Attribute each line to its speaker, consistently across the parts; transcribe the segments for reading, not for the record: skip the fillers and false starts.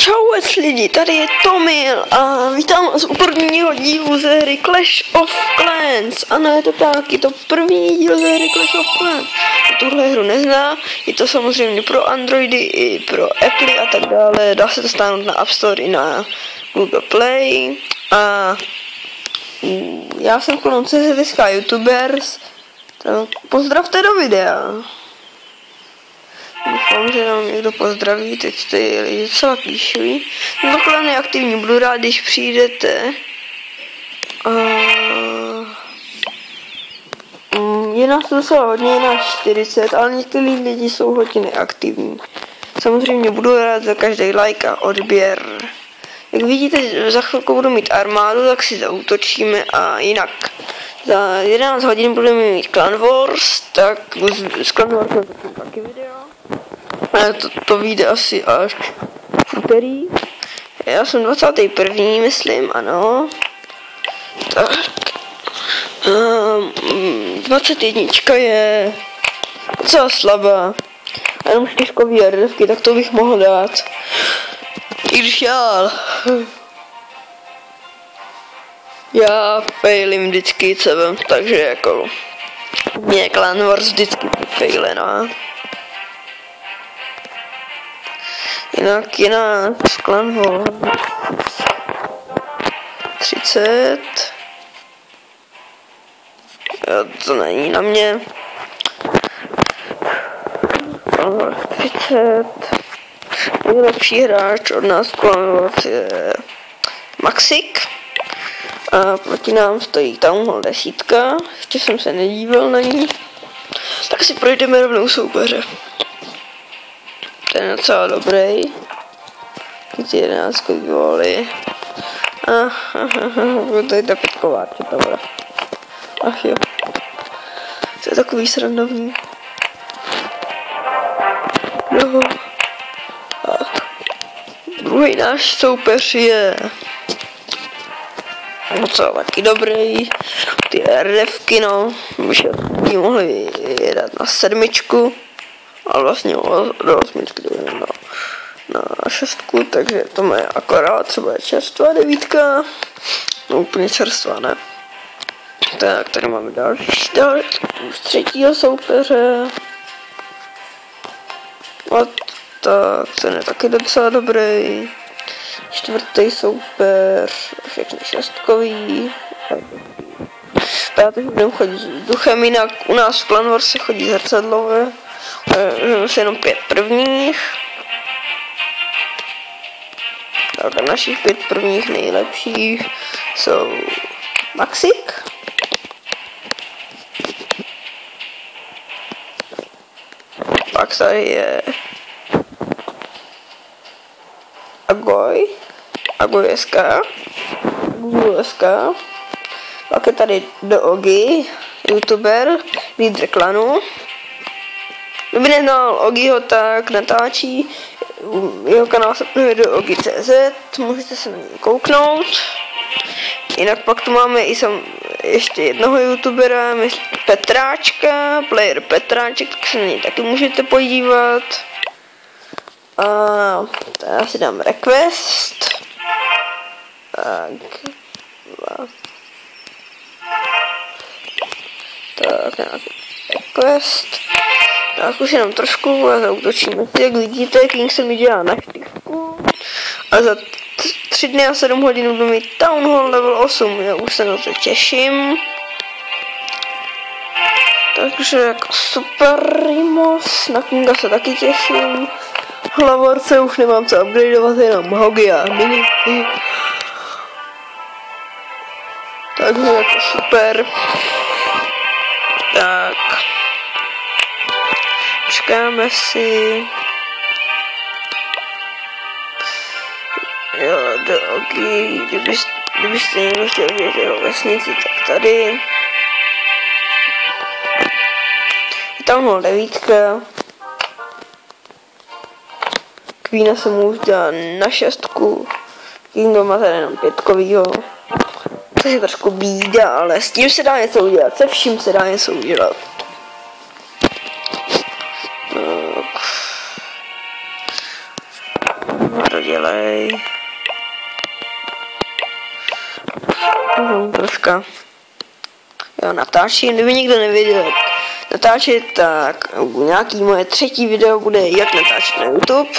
Speaker 1: Čau lidi, tady je Tomil a vítám vás u prvního dílu ze hry Clash of Clans. Ano, je to tak, je to první díl ze hry Clash of Clans. Tuhle hru nezná, je to samozřejmě pro Androidy i pro Apple a tak dále. Dá se to stáhnout na App Store i na Google Play. A já jsem CZ YouTubers, tak pozdravte do videa. Doufám, že nám někdo pozdraví, teď ty lidi docela píšují. Takhle neaktivní, budu rád, když přijdete. Je nás docela hodně, je nás 40, ale někteří lidi jsou hodně neaktivní. Samozřejmě budu rád za každý like a odběr. Jak vidíte, za chvilku budu mít armádu, tak si zaútočíme a jinak. Za 11 hodin budeme mít Clan Wars, tak z Clan Wars jsem taky video. To vyjde asi až v úterý. Já jsem 21. myslím, ano. Tak. 21 je docela slabá. A jenom 4 RDFky, tak to bych mohl dát. I když já failím vždycky sebe, takže jako mě Clan Wars vždycky failená. Jinak je nás Clan Wars 30. To není na mě. Clan Wars 30. Nejlepší hráč od nás Clan Wars je Maxik. A proti nám stojí Townhall 10. Ještě jsem se nedíval na ní. Tak si projdeme rovnou soupeře. Ten je docela dobrý. Teď 11 góly. To je ta pětková četavra. Ach jo. To je takový srandovní. No. Druhý náš soupeř je docela taky dobrý. Ty RDFky, no. Už mohli jedat na 7. Ale vlastně do 8 na 6, takže to má akorát třeba je čerstvá 9. No úplně čerstvá, ne? Tak, tady máme další už 3. soupeře. A tak, ten je taky docela dobrý. 4. soupeř, všechny 6. Já teď budeme chodit s duchem, jinak u nás v Clan Wars se chodí zrcadlové. Se jenom 5 prvních. Tak a našich 5 prvních nejlepších jsou Maxik. Pak tady je Agoj SK. Pak je tady Doogy, youtuber, lídr klanu. Kdyby neznal Ogiho, tak natáčí, jeho kanál se jmenuje Doogy.cz, můžete se na něj kouknout. Jinak pak tu máme i ještě jednoho youtubera, Petráčka, player Petráček, tak se na něj taky můžete podívat. A já si dám request. Tak nějaký request. Tak už jenom trošku a zaútočíme. Jak vidíte, King se mi dělá na 4. A za 3 dny a 7 hodin budu mít Townhall level 8. Já už se na to těším. Takže jako super moc. Na Kinga se taky těším. Hlavorce už nemám co upgradeovat, jenom hogy a mini. Takže jako super. Tak. Počkáme si. Jo, Doogy, kdybyste někdo chtěl vědět jeho vesnici, tak tady. Je tam hol 9. Queena se mu už dá na 6. Kingo má tady jenom 5. To je trošku bída, ale s tím se dá něco udělat, se vším se dá něco udělat. Dodělej. Troška. Jo, natáčím, kdyby nikdo nevěděl, jak natáčet, tak nějaký moje třetí video bude, jak natáčet na YouTube.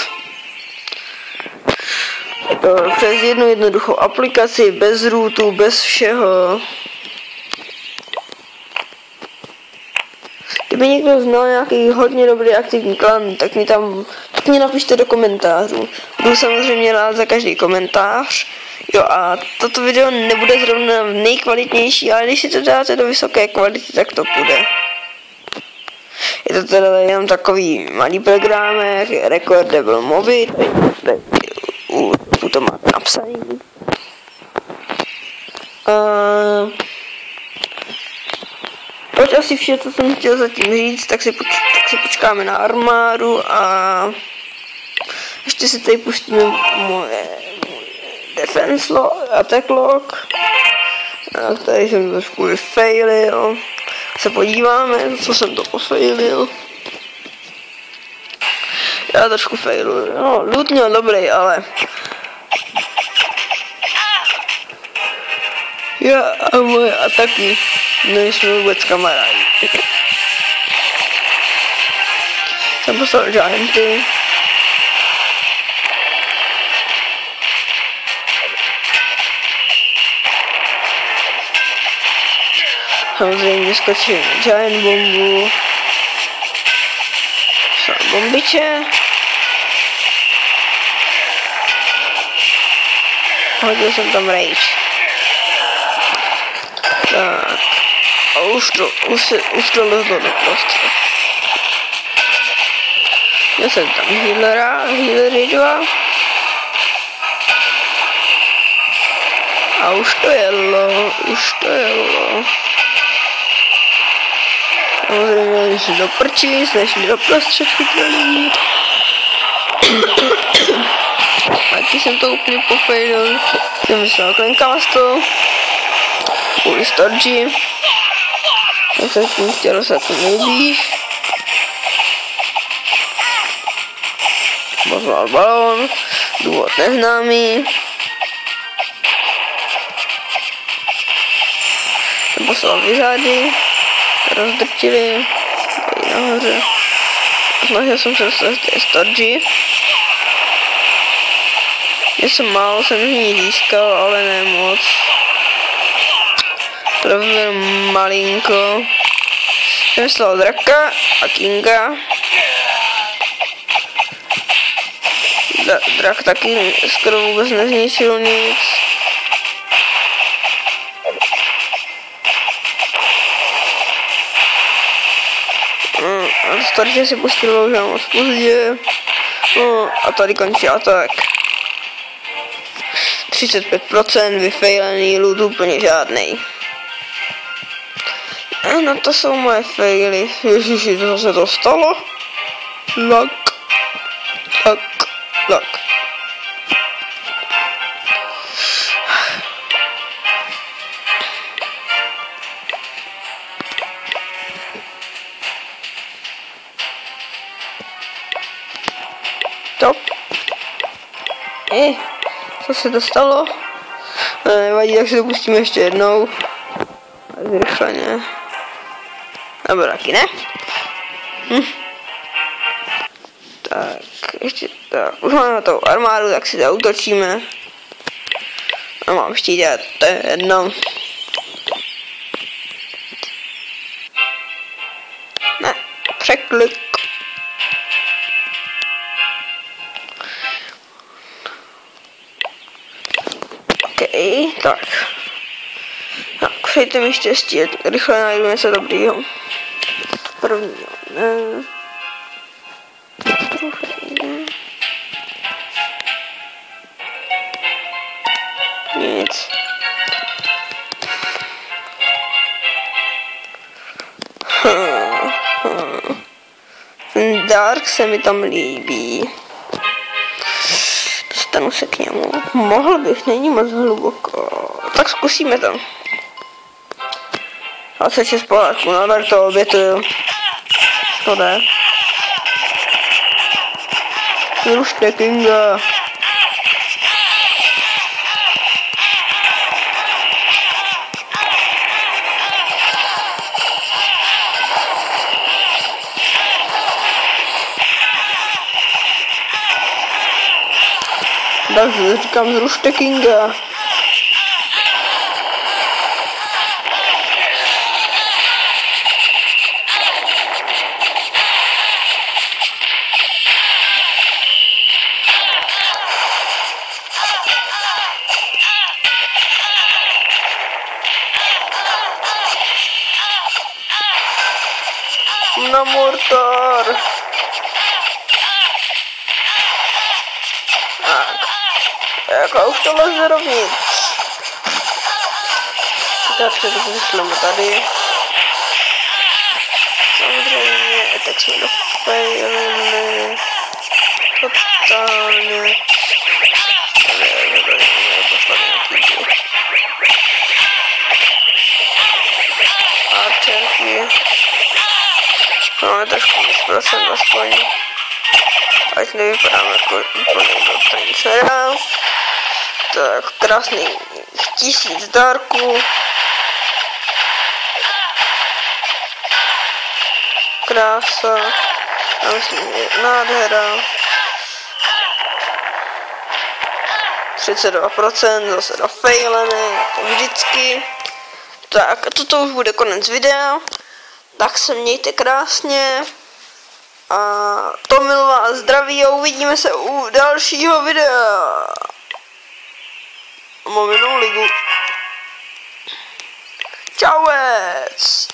Speaker 1: Přes jednu jednoduchou aplikaci, bez rootu, bez všeho. Kdyby někdo znal nějaký hodně dobrý aktivní klan, tak mi napište do komentářů. Budu samozřejmě rád za každý komentář. Jo, a toto video nebude zrovna nejkvalitnější, ale když si to dáte do vysoké kvality, tak to půjde. Je to teda jenom takový malý programek, Recordable Movie, to má napsaný. Pojď asi vše, co jsem chtěl zatím říct, tak si počkáme na armádu a ještě si tady pustíme moje defense log, attack log. A tady jsem trošku vyfailil. Se podíváme, co jsem to pofailil. Já trošku failuju. No, loot měl dobrý, ale já a moje ataky nejsme vůbec kamarádi. Jsem poslal gianty. Samozřejmě skočím giant bombu. Bombiče. Hodil jsem tam rage. Tak. A už to lezlo do prostředí. Já jsem tam healery 2. A už to jelo. Samozřejmě, když si do prčí, nešli do prostředky tvrdí. Taky jsem to úplně pofailil. Jsem myslel Clancaster. Kvůli Storgy. Já jsem tím chtěl dostat to nejblíž. Poslal balón. Důvod neznámý. Jsem poslal vyřády. Rozdrtili. Tady nahoře. Snažil jsem se dostat z té Storgy. Málo jsem z ní získal, ale ne moc. Pravděpodobně malinko. Jsem vyslal draka a kinga. Drak taky skoro vůbec nezničil nic. A starště si pustil už moc pozdě. No a tady končí atak. 35%, vyfailený loot úplně žádnej. No to jsou moje faily. Ježiši, co se to stalo? Luck. Top. Co se to stalo? Nevadí, tak si to pustíme ještě jednou. Zrychleně. Nebo taky ne? Tak, ještě tak. Už máme tou armádu, tak si zautočíme. A mám ještě dělat to jedno. Ne, překlik. Tak. Přejte mi štěstí, rychle najdu něco dobrýho. Prvního, ne. Nic. Ten Dark se mi tam líbí. Dostanu se k němu. Mohl bych, není moc hluboko. Tak zkusíme to. 26 poháčků, no tak to obětuju. To jde. Zrušte Kinga. Takže říkám, zrušte Kinga. Na mortar. Tak. Jako už to leze rovnit. Tak se vyšleme tady. Samozřejmě, tak jsme dofejlili. Totálně. Arčerky. Máme trošku procent aspoň. Ať nevypadáme jako úplně dobře. Tak, krásný 1000 dárků. Krása. Já myslím, že nádhera. 32%, zase dofejlené, jako vždycky. Tak, a toto už bude konec videa. Tak se mějte krásně. A Tomil vás zdraví a uvidíme se u dalšího videa. Mám jinou ligu. Čauec.